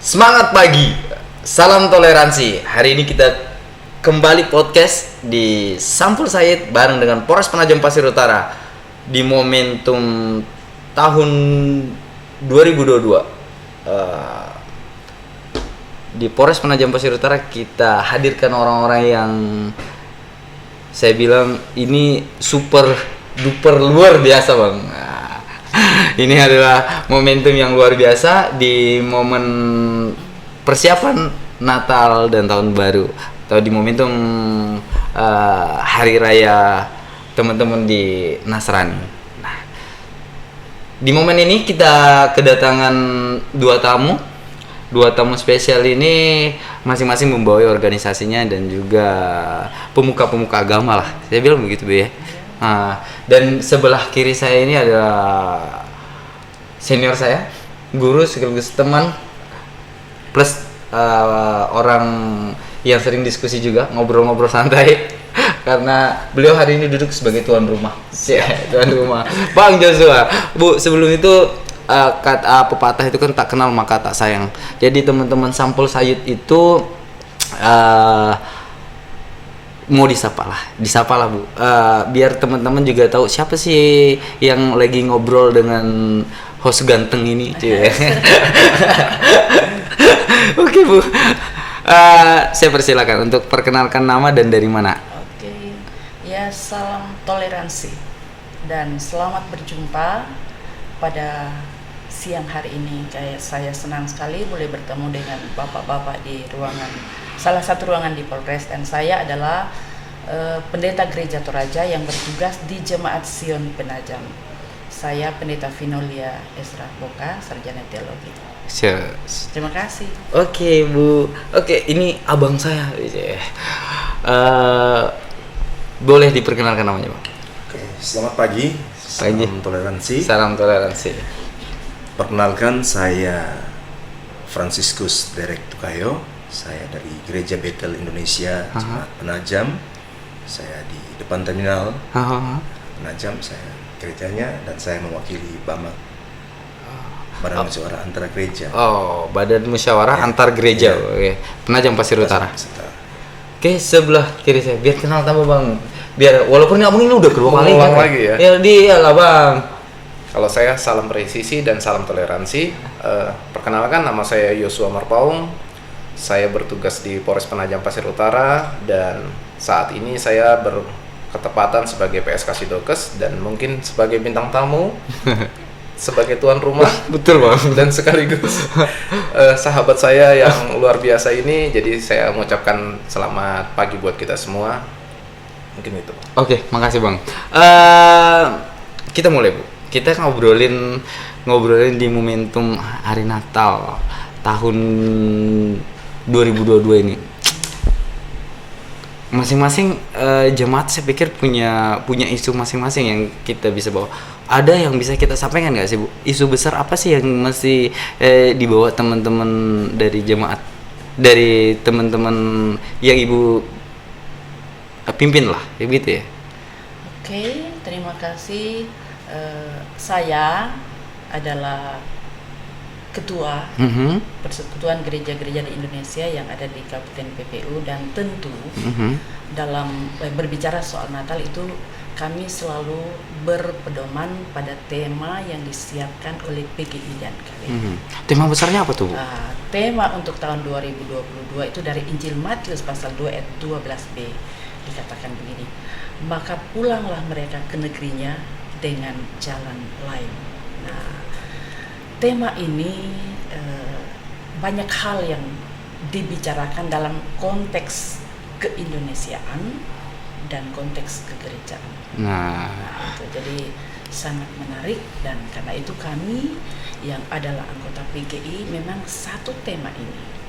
Semangat pagi, salam toleransi. Hari ini kita kembali podcast di Sampul Said bareng dengan Polres Penajam Pasir Utara di momentum tahun 2022. Di Polres Penajam Pasir Utara kita hadirkan orang-orang yang saya bilang ini super duper luar biasa, Bang. Ini adalah momentum yang luar biasa di momen persiapan Natal dan Tahun Baru atau di momentum hari raya teman-teman di Nasrani. Nah, di momen ini kita kedatangan dua tamu spesial ini masing-masing membawa organisasinya dan juga pemuka-pemuka agama lah. Saya bilang begitu, Bu ya. Dan sebelah kiri saya ini adalah senior saya, guru sekaligus teman, plus orang yang sering diskusi juga, ngobrol-ngobrol santai. Karena beliau hari ini duduk sebagai tuan rumah. Tuan rumah. Bang Joshua, Bu, sebelum itu kata pepatah itu kan tak kenal maka tak sayang. Jadi teman-teman Sampul Said itu mau disapa lah Bu, biar teman-teman juga tahu siapa sih yang lagi ngobrol dengan host ganteng ini, cuy. Oke Bu, saya persilakan untuk perkenalkan nama dan dari mana. Oke, ya salam toleransi dan selamat berjumpa pada siang hari ini. Kayak saya senang sekali boleh bertemu dengan bapak-bapak di salah satu ruangan di Polres, dan saya adalah pendeta Gereja Toraja yang bertugas di Jemaat Sion Penajam. Saya Pendeta Vinolia Ezra Boka, sarjana teologi. Terima kasih. Oke Bu, oke ini abang saya. Boleh diperkenalkan namanya Bang? Oke, selamat pagi. Salam toleransi. Perkenalkan, saya Franciscus Derek Tukayo. Saya dari Gereja Betel Indonesia, Jemaat Penajam. Saya di depan terminal Penajam, saya gerejanya, dan saya mewakili BAMAG, Badan Musyawarah Antar Gereja. Badan Musyawarah Antar Gereja. Oke. Penajam Pasir Utara. Oke, sebelah kiri saya, biar kenal tambah Bang. Biar walaupun abang ini udah kedua kali kan. Lagi ya. Ya dia lah Bang. Kalau saya salam presisi dan salam toleransi. Perkenalkan, nama saya Yosua Marpaung. Saya bertugas di Polres Penajam Pasir Utara dan saat ini saya berketepatan sebagai PSK Sidokes dan mungkin sebagai bintang tamu, sebagai tuan rumah. Betul Bang. Dan sekaligus sahabat saya yang luar biasa ini. Jadi saya mengucapkan selamat pagi buat kita semua. Mungkin itu. Oke, makasih Bang. Kita mulai Bu. Kita ngobrolin di momentum hari Natal tahun 2022 ini. Masing-masing jemaat saya pikir punya isu masing-masing yang kita bisa bawa. Ada yang bisa kita sampaikan nggak sih Bu? Isu besar apa sih yang mesti dibawa teman-teman dari jemaat, dari teman-teman yang Ibu pimpin lah, ya gitu ya? Oke, terima kasih. Saya adalah Ketua Persekutuan Gereja-Gereja di Indonesia yang ada di Kabupaten PPU, dan tentu dalam berbicara soal Natal itu kami selalu berpedoman pada tema yang disiapkan oleh PGI dan KWI. Tema besarnya apa tuh Bu? Tema untuk tahun 2022 itu dari Injil Matius pasal 2 ayat 12b, dikatakan begini: maka pulanglah mereka ke negerinya dengan jalan lain. Nah, tema ini banyak hal yang dibicarakan dalam konteks keindonesiaan dan konteks kegerejaan. Nah, itu jadi sangat menarik, dan karena itu kami yang adalah anggota PGI memang satu tema ini.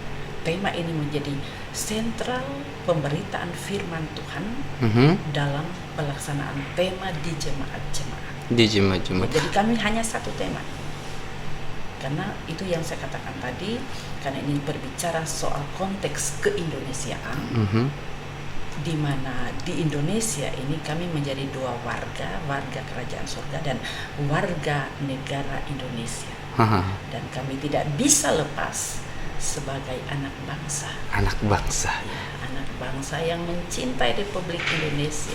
Tema ini menjadi sentral pemberitaan firman Tuhan dalam pelaksanaan tema di jemaat-jemaat. Jadi kami hanya satu tema. Karena itu yang saya katakan tadi, karena ini berbicara soal konteks keindonesiaan, di mana di Indonesia ini kami menjadi dua warga kerajaan surga dan warga negara Indonesia. Dan kami tidak bisa lepas sebagai anak bangsa. Anak bangsa. Ya, anak bangsa yang mencintai Republik Indonesia.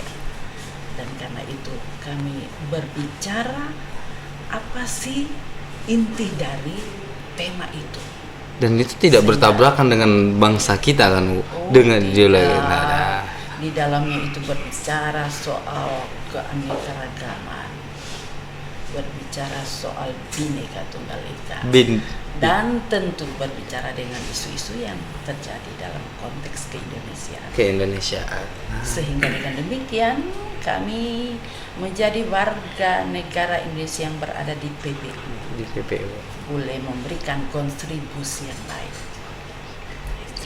Dan karena itu kami berbicara apa sih inti dari tema itu. Dan itu tidak bertabrakan dengan bangsa kita kan, Bu? Dengan ideologi. Di dalamnya itu berbicara soal keanekaragaman, berbicara soal Bhinneka Tunggal Ika, dan tentu berbicara dengan isu-isu yang terjadi dalam konteks keindonesiaan. Sehingga dengan demikian kami menjadi warga negara Indonesia yang berada di PPU. Boleh memberikan kontribusi yang baik.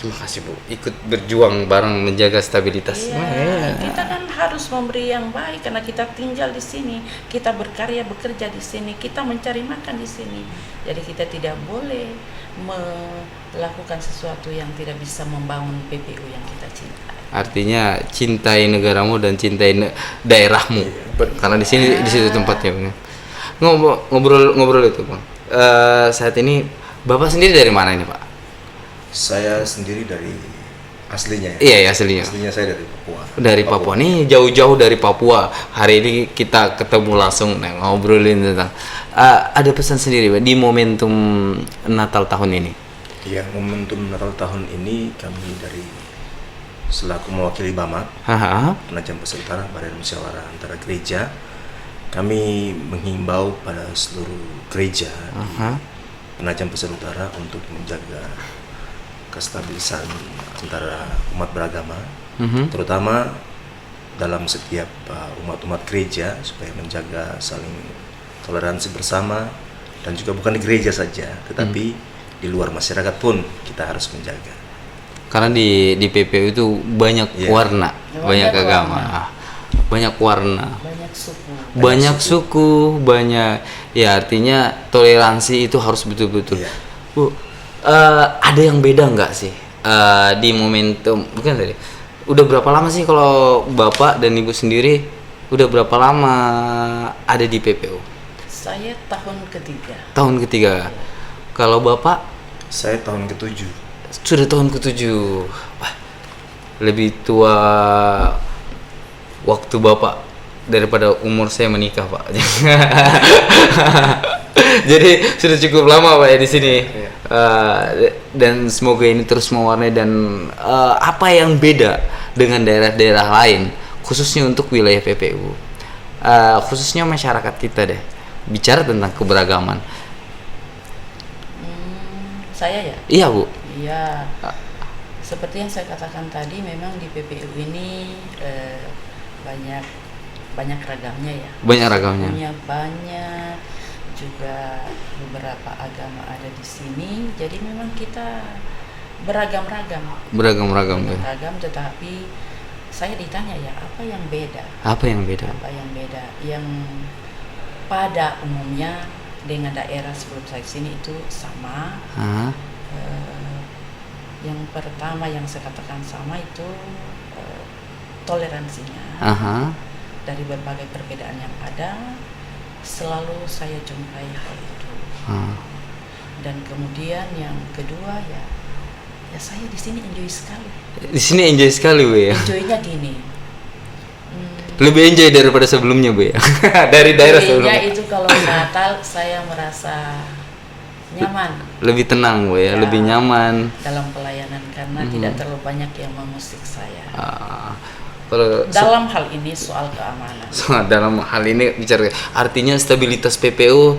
Terima kasih, Bu. Ikut berjuang bareng menjaga stabilitas. Iya, kita kan harus memberi yang baik karena kita tinggal di sini, kita berkarya, bekerja di sini, kita mencari makan di sini. Jadi kita tidak boleh melakukan sesuatu yang tidak bisa membangun PPU yang kita cintai. Artinya cintai negaramu dan cintai daerahmu. Karena di sini di situ tempatnya, Bang. Ngobrol itu, Bang. Saat ini Bapak sendiri dari mana ini, Pak? Saya sendiri dari aslinya. Iya, aslinya. Aslinya saya dari Papua. Dari Papua. Nih jauh-jauh dari Papua. Hari ini kita ketemu langsung ngobrolin tentang ada pesan sendiri, Pak, di momentum Natal tahun ini. Iya, momentum Natal tahun ini kami dari selaku mewakili BAMAK, Penajam Pasir Utara, Badan Musyawarah Antara Gereja, kami menghimbau pada seluruh gereja di Penajam Pasir Utara untuk menjaga kestabilisan antara umat beragama, terutama dalam setiap umat-umat gereja, supaya menjaga saling toleransi bersama, dan juga bukan di gereja saja, tetapi di luar masyarakat pun kita harus menjaga. Karena di PPU itu banyak warna, banyak agama, banyak warna, banyak suku, banyak ya, artinya toleransi itu harus betul-betul. Bu, ada yang beda nggak sih di momentum? Bukan tadi. Udah berapa lama sih kalau Bapak dan Ibu sendiri udah berapa lama ada di PPU? Saya tahun ketiga. Tahun ketiga. Kalau Bapak? Saya tahun ke-7. Sudah tahun ke-7. Wah, lebih tua waktu Bapak daripada umur saya menikah, Pak. Jadi sudah cukup lama, Pak, ya di sini. Dan semoga ini terus mewarnai. Dan apa yang beda dengan daerah-daerah lain, khususnya untuk wilayah PPU, khususnya masyarakat kita deh, bicara tentang keberagaman. Saya ya? Iya, Bu. Iya. Seperti yang saya katakan tadi, memang di PPU ini banyak ragamnya ya. Banyak ragamnya. Banyak juga beberapa agama ada di sini. Jadi memang kita beragam-ragam. Beragam, tetapi saya ditanya ya, apa yang beda? Apa yang beda? Yang pada umumnya dengan daerah sebelum saya sini itu sama. Yang pertama yang saya katakan sama itu toleransinya. Dari berbagai perbedaan yang ada, selalu saya jumpai hal itu. Dan kemudian yang kedua ya saya di sini enjoy sekali. Di sini enjoy sekali, Bu ya. Enjoynya gini. Lebih enjoy daripada sebelumnya, Bu ya. Dari daerah sebelumnya. Itu kalau Natal saya merasa nyaman. Lebih tenang, Bu ya, lebih nyaman dalam pelayanan karena tidak terlalu banyak yang mengusik saya. Dalam hal ini soal keamanan. Dalam hal ini bicara, artinya stabilitas PPU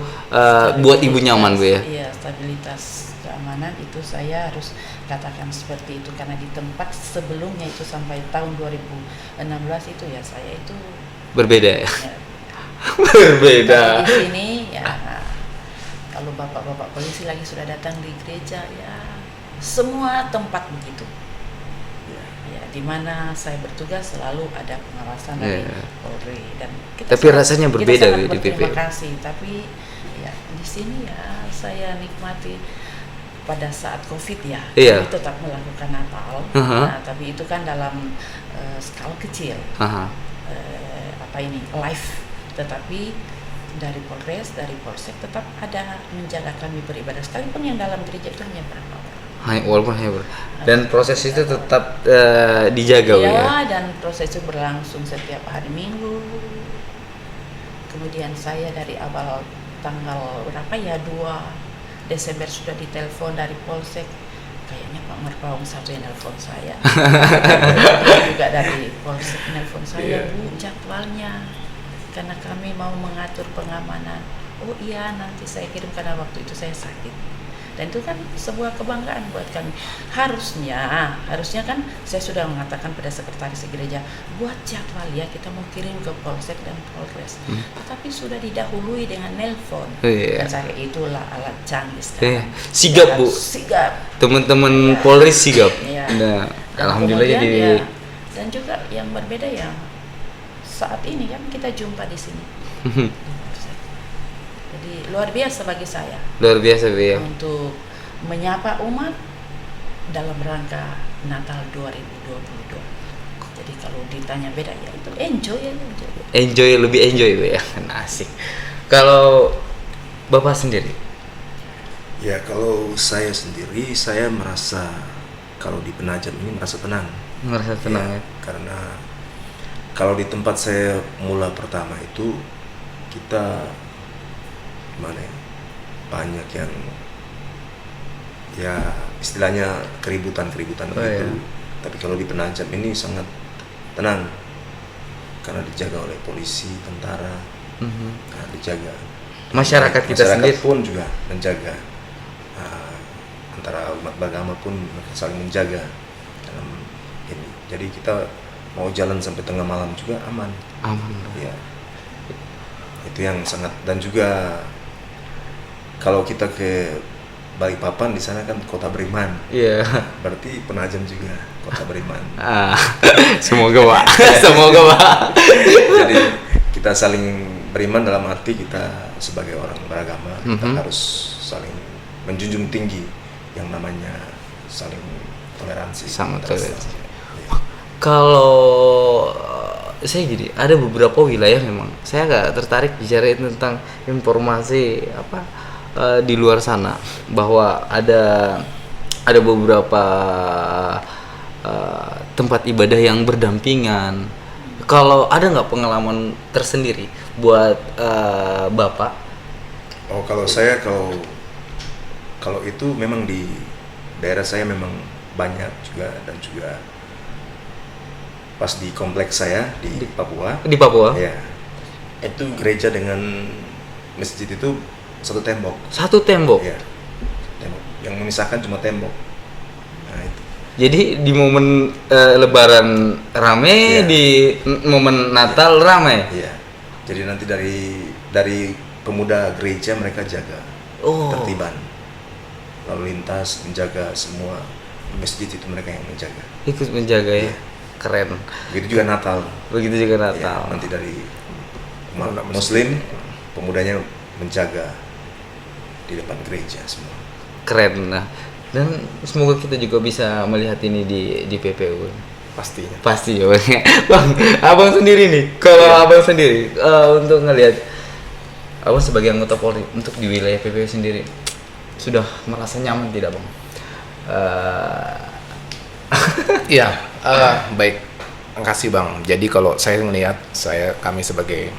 buat Ibu nyaman, Bu ya. Iya, stabilitas keamanan itu saya harus katakan seperti itu karena di tempat sebelumnya itu sampai tahun 2016 itu ya saya itu berbeda ya. Berbeda. Di sini ya, kalau bapak-bapak polisi lagi sudah datang di gereja ya, semua tempat begitu. Ya, di mana saya bertugas selalu ada pengawasan dari Polri dan tapi rasanya berbeda di PPU. Terima kasih, tapi ya di sini ya saya nikmati pada saat COVID ya, kami tetap melakukan Natal, tapi itu kan dalam skala kecil, live, tetapi dari Polres, dari Polsek tetap ada menjaga kami beribadah, sekalipun yang dalam gereja itu hanya berapa orang. Walaupun hanya dan proses itu tetap dijaga Bu, ya. Ya, dan proses itu berlangsung setiap hari Minggu. Kemudian saya dari awal tanggal berapa ya, 2 Desember sudah ditelepon dari Polsek. Kayaknya Pak Marpaung satu yang nelpon saya. Juga dari Polsek nelpon saya, Bu, jadwalnya. Karena kami mau mengatur pengamanan. Oh iya, nanti saya kirim, karena waktu itu saya sakit. Dan itu kan sebuah kebanggaan buat kami. Harusnya kan saya sudah mengatakan pada sekretaris gereja, buat jadwal ya, kita mau kirim ke Polsek dan Polres. Tetapi sudah didahului dengan nelpon. Dan saya itulah alat canggih sekarang. Sigap Bu. Sigap. Teman-teman Polri sigap. Nah, alhamdulillah jadi. Ya, dan juga yang berbeda yang saat ini kan kita jumpa di sini. Jadi luar biasa bagi saya. Luar biasa Bu, ya. Untuk menyapa umat dalam rangka Natal 2022. Jadi kalau ditanya beda ya itu enjoy. Lebih enjoy Bu, ya. Asik. Kalau Bapak sendiri? Ya, kalau saya sendiri, saya merasa kalau di Penajam ini merasa tenang. Merasa tenang ya. Karena kalau di tempat saya mula pertama itu kita gimana ya, banyak yang ya istilahnya keributan gitu. Iya. Tapi kalau di Penajam ini sangat tenang karena dijaga oleh polisi, tentara, dijaga. Masyarakat kita sendiri pun juga menjaga. Antara umat beragama pun saling menjaga dalam ini. Jadi kita mau jalan sampai tengah malam juga aman. Ya. Itu yang sangat, dan juga kalau kita ke Balikpapan, di sana kan kota beriman. Iya. Berarti Penajam juga kota beriman. Semoga Pak. Semoga Pak. Jadi kita saling beriman dalam arti kita sebagai orang beragama kita harus saling menjunjung tinggi yang namanya saling toleransi. Sama toleransi. Kalau saya gini, ada beberapa wilayah memang saya agak tertarik bicara tentang informasi di luar sana, bahwa ada beberapa tempat ibadah yang berdampingan. Kalau ada nggak pengalaman tersendiri buat Bapak? Oh, kalau saya kalau itu memang di daerah saya memang banyak juga, dan juga pas di kompleks saya di Papua. Di Papua? Ya. Itu gereja dengan masjid itu satu tembok. Satu tembok? Ya. Tembok. Yang memisahkan cuma tembok. Nah, itu. Jadi di momen Lebaran rame, di momen Natal rame. Iya. Jadi nanti dari pemuda gereja mereka jaga tertiban, lalu lintas, menjaga semua masjid itu mereka yang menjaga. Ikut menjaga ya. Keren. Begitu juga Natal. Ya, nanti dari umat Muslim pemudanya menjaga di depan gereja semua. Keren. Nah, dan semoga kita juga bisa melihat ini di PPU. Pastinya. Pasti jawabannya. Bang, Abang sendiri nih. Kalau Abang sendiri untuk ngelihat Abang sebagai anggota Polri untuk di wilayah PPU sendiri sudah merasa nyaman tidak, Bang? Iya, baik. Makasih Bang. Jadi kalau saya melihat kami sebagai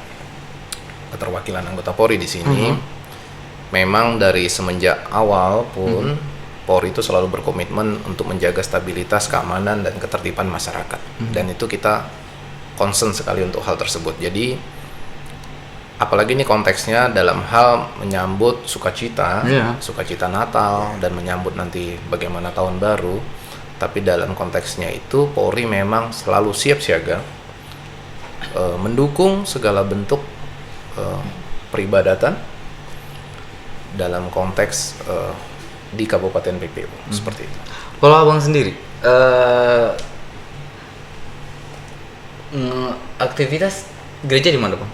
keterwakilan anggota Polri di sini, memang dari semenjak awal pun Polri itu selalu berkomitmen untuk menjaga stabilitas, keamanan, dan ketertiban masyarakat. Dan itu kita concern sekali untuk hal tersebut. Jadi apalagi ini konteksnya dalam hal menyambut sukacita Natal dan menyambut nanti bagaimana tahun baru. Tapi dalam konteksnya itu Polri memang selalu siap siaga mendukung segala bentuk peribadatan dalam konteks di Kabupaten PPU seperti itu. Kalau Abang sendiri aktivitas gereja di mana, Bang?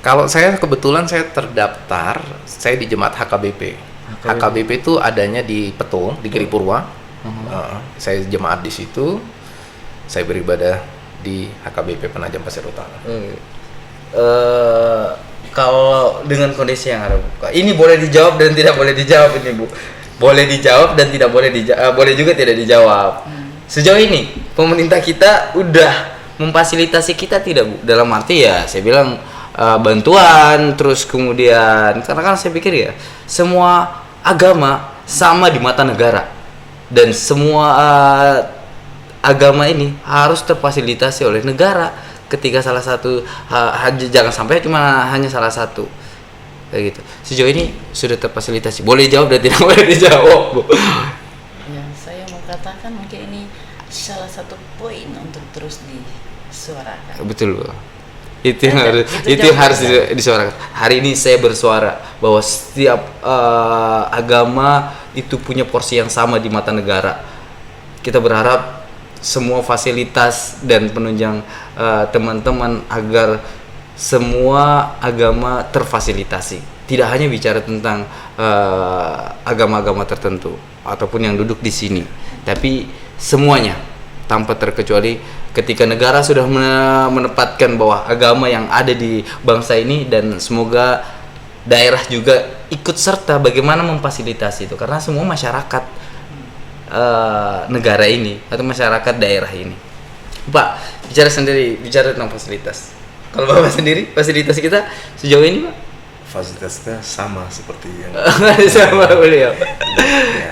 Kalau saya kebetulan saya terdaftar, saya di Jemaat HKBP. HKBP itu adanya di Petung, di Geripurwa. Saya jemaat di situ. Saya beribadah di HKBP Penajam Pasir Utara. Kalau dengan kondisi yang ada, Bu, ini boleh dijawab dan tidak boleh dijawab ini, Bu. boleh dijawab dan tidak boleh boleh juga tidak dijawab. Sejauh ini pemerintah kita udah memfasilitasi kita tidak, Bu? Dalam arti ya saya bilang bantuan, terus kemudian karena kan saya pikir ya semua agama sama di mata negara dan semua agama ini harus terfasilitasi oleh negara. Ketika salah satu jangan sampai cuma hanya salah satu kayak gitu. Sejauh ini sudah terfasilitasi. Boleh jawab dan tidak boleh dijawab, Bu. Ya, saya mau katakan mungkin ini salah satu poin untuk terus disuarakan. Betul, Bu. Itu yang harus disuarakan. Hari ini saya bersuara bahwa setiap agama itu punya porsi yang sama di mata negara. Kita berharap semua fasilitas dan penunjang teman-teman agar semua agama terfasilitasi. Tidak hanya bicara tentang agama-agama tertentu ataupun yang duduk di sini, tapi semuanya tanpa terkecuali. Ketika negara sudah menempatkan bahwa agama yang ada di bangsa ini, dan semoga daerah juga ikut serta bagaimana memfasilitasi itu, karena semua masyarakat negara ini atau masyarakat daerah ini. Pak, bicara tentang fasilitas. Kalau Bapak sendiri, fasilitas kita sejauh ini, Pak? Fasilitasnya sama seperti yang sama beliau.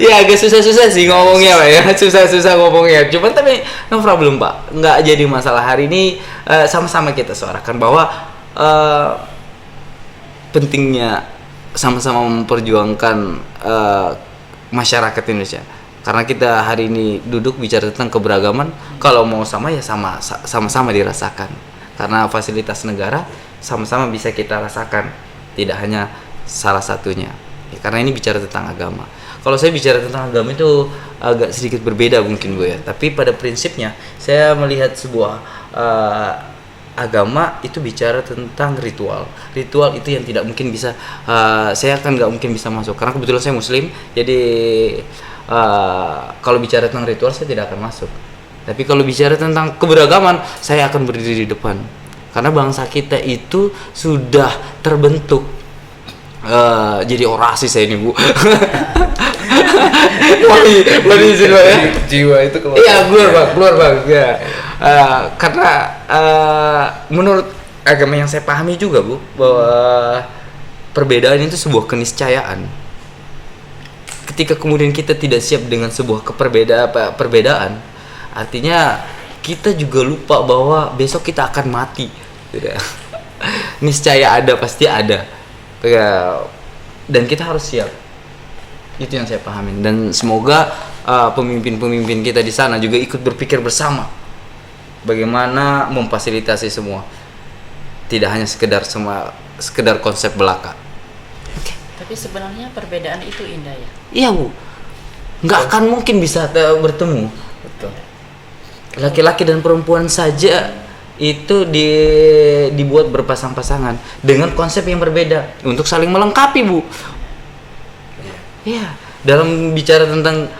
Ya agak susah-susah sih ngomongnya, Pak ya. Susah-susah ngomongnya. Cuman tapi no problem, Pak. Nggak jadi masalah. Hari ini sama-sama kita suarakan bahwa pentingnya sama-sama memperjuangkan masyarakat Indonesia. Karena kita hari ini duduk bicara tentang keberagaman, kalau mau sama ya sama-sama dirasakan. Karena fasilitas negara sama-sama bisa kita rasakan, tidak hanya salah satunya. Ya, karena ini bicara tentang agama. Kalau saya bicara tentang agama itu agak sedikit berbeda mungkin, Bu ya. Tapi pada prinsipnya saya melihat sebuah agama itu bicara tentang ritual. Ritual itu yang tidak mungkin bisa saya kan nggak mungkin bisa masuk karena kebetulan saya Muslim. Jadi kalau bicara tentang ritual saya tidak akan masuk. Tapi kalau bicara tentang keberagaman, saya akan berdiri di depan. Karena bangsa kita itu sudah terbentuk. Jadi orasi saya ini, Bu. Boleh izin, Pak ya? Jiwa itu keluar. Iya, keluar Bang. Ya. Karena menurut agama yang saya pahami juga, Bu, bahwa perbedaan itu sebuah keniscayaan. Ketika kemudian kita tidak siap dengan sebuah perbedaan, artinya kita juga lupa bahwa besok kita akan mati. Niscaya ada, pasti ada. Dan kita harus siap. Itu yang saya pahamin. Dan semoga pemimpin-pemimpin kita di sana juga ikut berpikir bersama bagaimana memfasilitasi semua. Tidak hanya sekedar konsep belaka. Tapi sebenarnya perbedaan itu indah ya. Iya, Bu. Nggak akan mungkin bisa bertemu. Betul. Laki-laki dan perempuan saja itu dibuat berpasang-pasangan dengan konsep yang berbeda untuk saling melengkapi, Bu. Iya. Dalam bicara tentang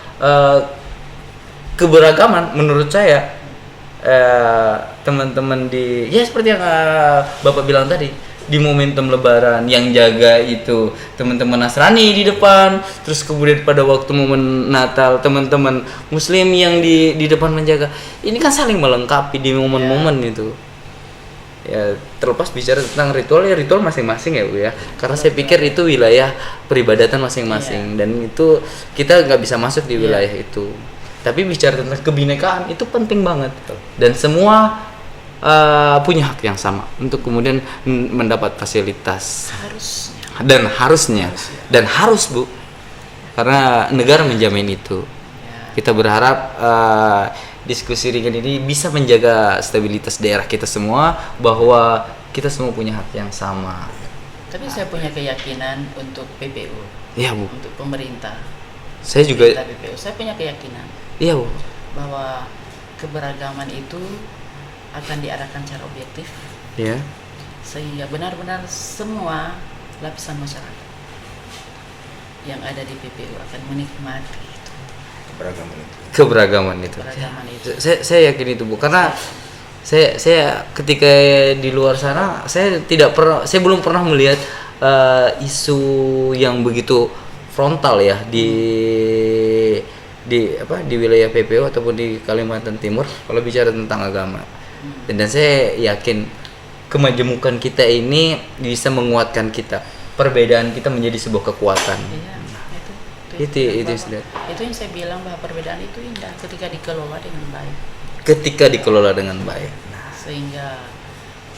keberagaman, menurut saya teman-teman ya seperti yang Bapak bilang tadi, di momentum Lebaran yang jaga itu teman-teman Nasrani di depan, terus kemudian pada waktu momen Natal teman-teman Muslim yang di depan menjaga. Ini kan saling melengkapi di momen-momen itu. Ya, terlepas bicara tentang ritual, ya ritual masing-masing ya, Bu ya. Karena saya pikir itu wilayah peribadatan masing-masing, dan itu kita nggak bisa masuk di wilayah itu. Tapi bicara tentang kebinekaan itu penting banget, dan semua punya hak yang sama untuk kemudian mendapat fasilitas. Harusnya dan harus, Bu, karena negara menjamin itu. Kita berharap diskusi ringan ini bisa menjaga stabilitas daerah kita semua, bahwa kita semua punya hak yang sama. Tapi saya punya keyakinan untuk PPU. Iya, Bu. Untuk pemerintah. Saya juga. PPU. Saya punya keyakinan. Iya, Bu. Bahwa keberagaman itu akan diarahkan secara objektif. Iya. Sehingga benar-benar semua lapisan masyarakat yang ada di PPU akan menikmati keberagaman itu. Saya yakin itu, Bu, karena saya ketika di luar sana saya belum pernah melihat isu yang begitu frontal ya di wilayah PPO ataupun di Kalimantan Timur kalau bicara tentang agama. Dan saya yakin kemajemukan kita ini bisa menguatkan kita. Perbedaan kita menjadi sebuah kekuatan. Iya, itu yang saya bilang bahwa perbedaan itu indah ketika dikelola dengan baik. Ketika dikelola dengan baik. Sehingga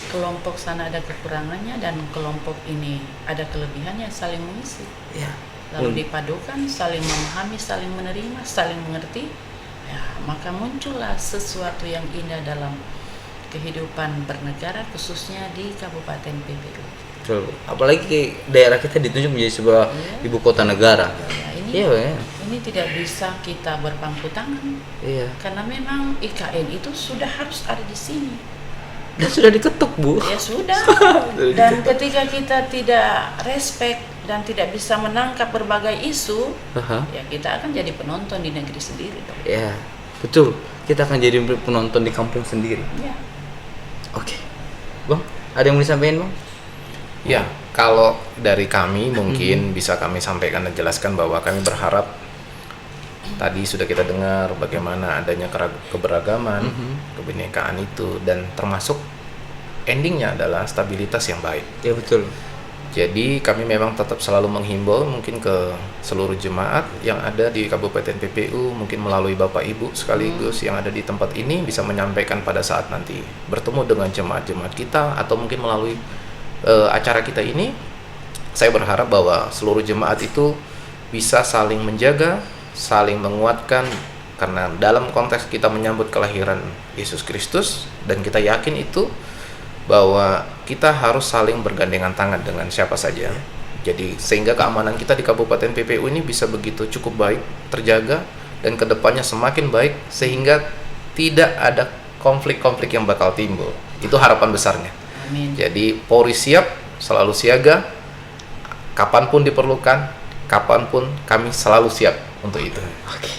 kelompok sana ada kekurangannya dan kelompok ini ada kelebihannya, saling mengisi. Ya. Lalu dipadukan, saling memahami, saling menerima, saling mengerti. Ya, maka muncullah sesuatu yang indah dalam kehidupan bernegara, khususnya di Kabupaten PPU. Betul. Apalagi daerah kita ditunjuk menjadi sebuah ibu kota negara. Ini tidak bisa kita berpangku tangan. Iya. Karena memang IKN itu sudah harus ada di sini. Dan sudah diketuk, Bu. Ya sudah. Dan ketika kita tidak respect dan tidak bisa menangkap berbagai isu, ya kita akan jadi penonton di negeri sendiri dong. Ya, betul. Kita akan jadi penonton di kampung sendiri. Ya. Oke. Bang, ada yang mau disampaikan, Bang? Ya, kalau dari kami mungkin bisa kami sampaikan dan jelaskan bahwa kami berharap tadi sudah kita dengar bagaimana adanya keberagaman, kebinekaan itu, dan termasuk endingnya adalah stabilitas yang baik. Ya, betul. Jadi kami memang tetap selalu menghimbau mungkin ke seluruh jemaat yang ada di Kabupaten PPU, mungkin melalui Bapak Ibu sekaligus yang ada di tempat ini bisa menyampaikan pada saat nanti bertemu dengan jemaat-jemaat kita atau mungkin melalui acara kita ini. Saya berharap bahwa seluruh jemaat itu bisa saling menjaga, saling menguatkan, karena dalam konteks kita menyambut kelahiran Yesus Kristus, dan kita yakin itu bahwa kita harus saling bergandengan tangan dengan siapa saja. Jadi sehingga keamanan kita di Kabupaten PPU ini bisa begitu cukup baik terjaga, dan kedepannya semakin baik sehingga tidak ada konflik-konflik yang bakal timbul. Itu harapan besarnya. Amin. Jadi Polri siap, selalu siaga, kapanpun diperlukan, kapanpun kami selalu siap untuk itu. Oke.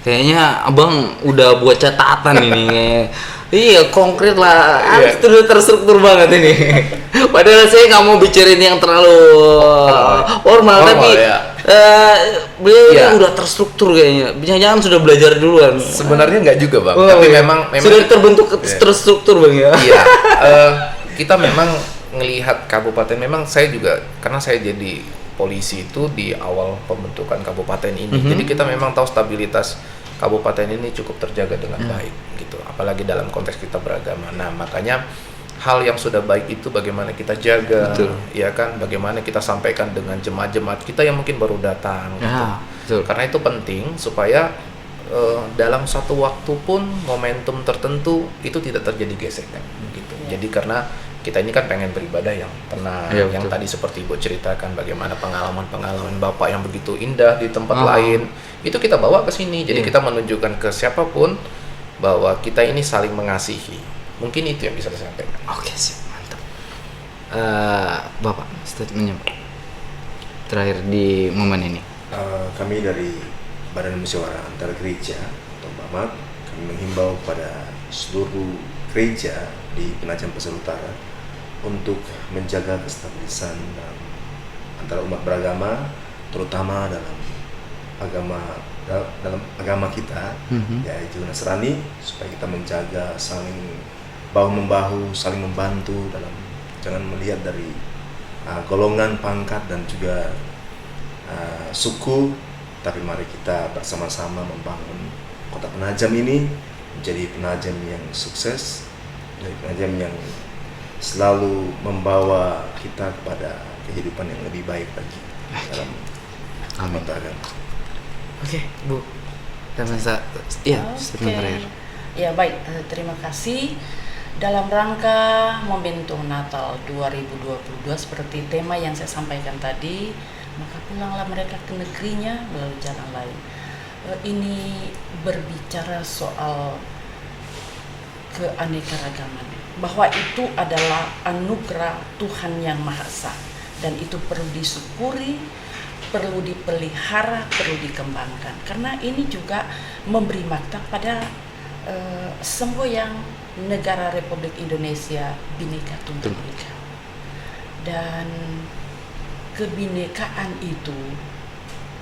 Kayaknya Abang udah buat catatan ini. Iya, konkret lah. Sudah terstruktur banget ini. Padahal saya nggak mau bicarain yang terlalu formal, tapi beliau udah terstruktur kayaknya. Jangan sudah belajar duluan. Sebenarnya nggak juga, Bang. Tapi memang sudah terbentuk terstruktur, Bang, ya. Iya. Kita memang ngelihat kabupaten, memang saya juga karena saya jadi polisi itu di awal pembentukan kabupaten ini. Jadi kita memang tahu stabilitas kabupaten ini cukup terjaga dengan baik gitu. Apalagi dalam konteks kita beragama. Nah, makanya hal yang sudah baik itu bagaimana kita jaga, ya kan? Bagaimana kita sampaikan dengan jemaat-jemaat kita yang mungkin baru datang gitu. Karena itu penting supaya dalam satu waktu pun momentum tertentu itu tidak terjadi gesekan gitu. Jadi karena kita ini kan pengen beribadah yang tenang, yang tadi seperti Ibu ceritakan bagaimana pengalaman-pengalaman Bapak yang begitu indah di tempat lain, itu kita bawa ke sini. Jadi kita menunjukkan ke siapapun bahwa kita ini saling mengasihi. Mungkin itu yang bisa saya sampaikan. Oke, sip, mantap. Bapak, statementnya terakhir di momen ini. Kami dari Badan Musyawarah Antara Gereja atau BAMAG, kami menghimbau pada seluruh gereja di Penajam Pasir Utara untuk menjaga kestabilisan antara umat beragama, terutama dalam agama kita, yaitu Nasrani, supaya kita menjaga saling bahu-membahu, saling membantu dalam, jangan melihat dari golongan, pangkat, dan juga suku, tapi mari kita bersama-sama membangun kota Penajam ini menjadi Penajam yang sukses, menjadi Penajam yang selalu membawa kita kepada kehidupan yang lebih baik lagi dalam beragama. Oke, Bu. Statement terakhir. Ya, baik, terima kasih. Dalam rangka momentum Natal 2022 seperti tema yang saya sampaikan tadi, maka pulanglah mereka ke negerinya melalui jalan lain. Ini berbicara soal keanekaragaman, bahwa itu adalah anugerah Tuhan yang Maha Esa, dan itu perlu disyukuri, perlu dipelihara, perlu dikembangkan, karena ini juga memberi makna pada semboyan negara Republik Indonesia Bhinneka Tunggal Ika. Dan kebinekaan itu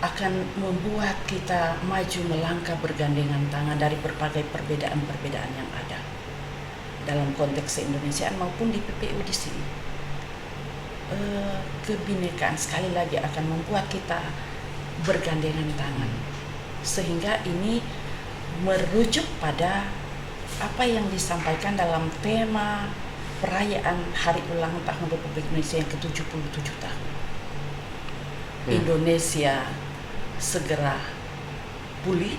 akan membuat kita maju melangkah bergandengan tangan dari berbagai perbedaan-perbedaan yang ada dalam konteks Indonesiaan maupun di PPU di sini. Kebinekaan sekali lagi akan membuat kita bergandengan tangan, sehingga ini merujuk pada apa yang disampaikan dalam tema perayaan Hari Ulang Tahun Republik Indonesia yang ke-77 tahun. Indonesia segera pulih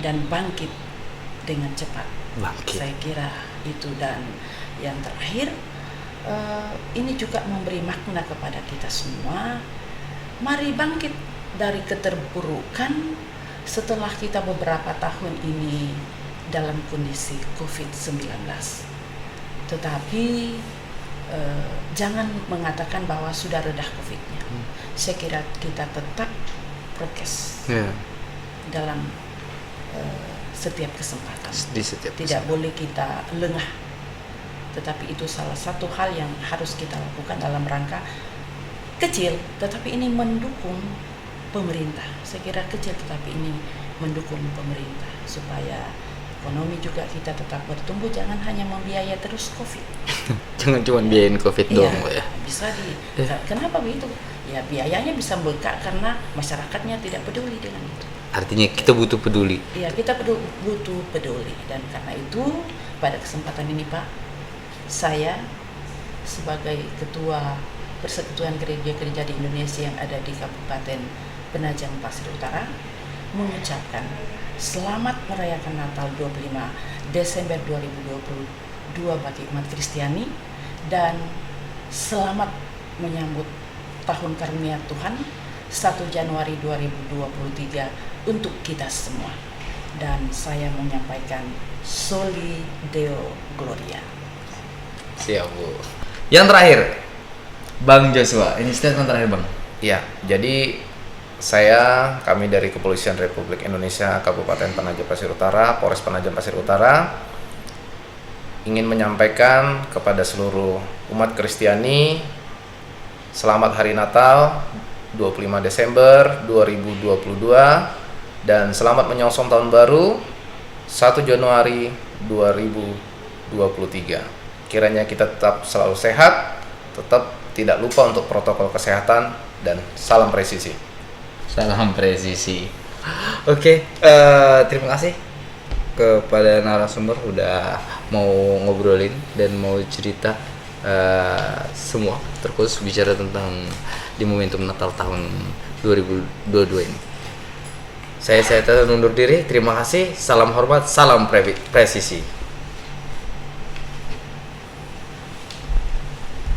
dan bangkit dengan cepat. Saya kira itu. Dan yang terakhir, ini juga memberi makna kepada kita semua. Mari bangkit dari keterpurukan setelah kita beberapa tahun ini dalam kondisi COVID-19. Tetapi jangan mengatakan bahwa sudah redah COVID-nya. Saya kira kita tetap prokes dalam setiap kesempatan. Tidak boleh kita lengah. Tetapi itu salah satu hal yang harus kita lakukan dalam rangka kecil, tetapi ini mendukung pemerintah. Saya kira kecil tetapi ini mendukung pemerintah supaya ekonomi juga kita tetap bertumbuh, jangan hanya membiayai terus COVID. Jangan cuma biayain COVID doang, ya. Bisa kenapa begitu? Ya biayanya bisa bengkak karena masyarakatnya tidak peduli dengan itu. Artinya kita butuh peduli. Iya, kita butuh peduli, dan karena itu pada kesempatan ini Pak, saya sebagai ketua Persekutuan Gereja-Gereja di Indonesia yang ada di Kabupaten Penajam Pasir Utara mengucapkan selamat merayakan Natal 25 Desember 2022 bagi umat Kristiani, dan selamat menyambut Tahun Karunia Tuhan 1 Januari 2023 untuk kita semua. Dan saya menyampaikan Soli Deo Gloria. Siap, Bu. Yang terakhir, Bang Joshua, ini statement terakhir, Bang. Iya, jadi kami dari Kepolisian Republik Indonesia Kabupaten Penajam Pasir Utara, Polres Penajam Pasir Utara, ingin menyampaikan kepada seluruh umat Kristiani selamat Hari Natal 25 Desember 2022 dan selamat menyongsong tahun baru 1 Januari 2023. Kiranya kita tetap selalu sehat, tetap tidak lupa untuk protokol kesehatan, dan salam presisi. Salam presisi. Oke, terima kasih kepada narasumber udah mau ngobrolin dan mau cerita semua, terkhusus bicara tentang di momentum Natal tahun 2022 ini. Saya tetap undur diri. Terima kasih. Salam hormat, salam presisi.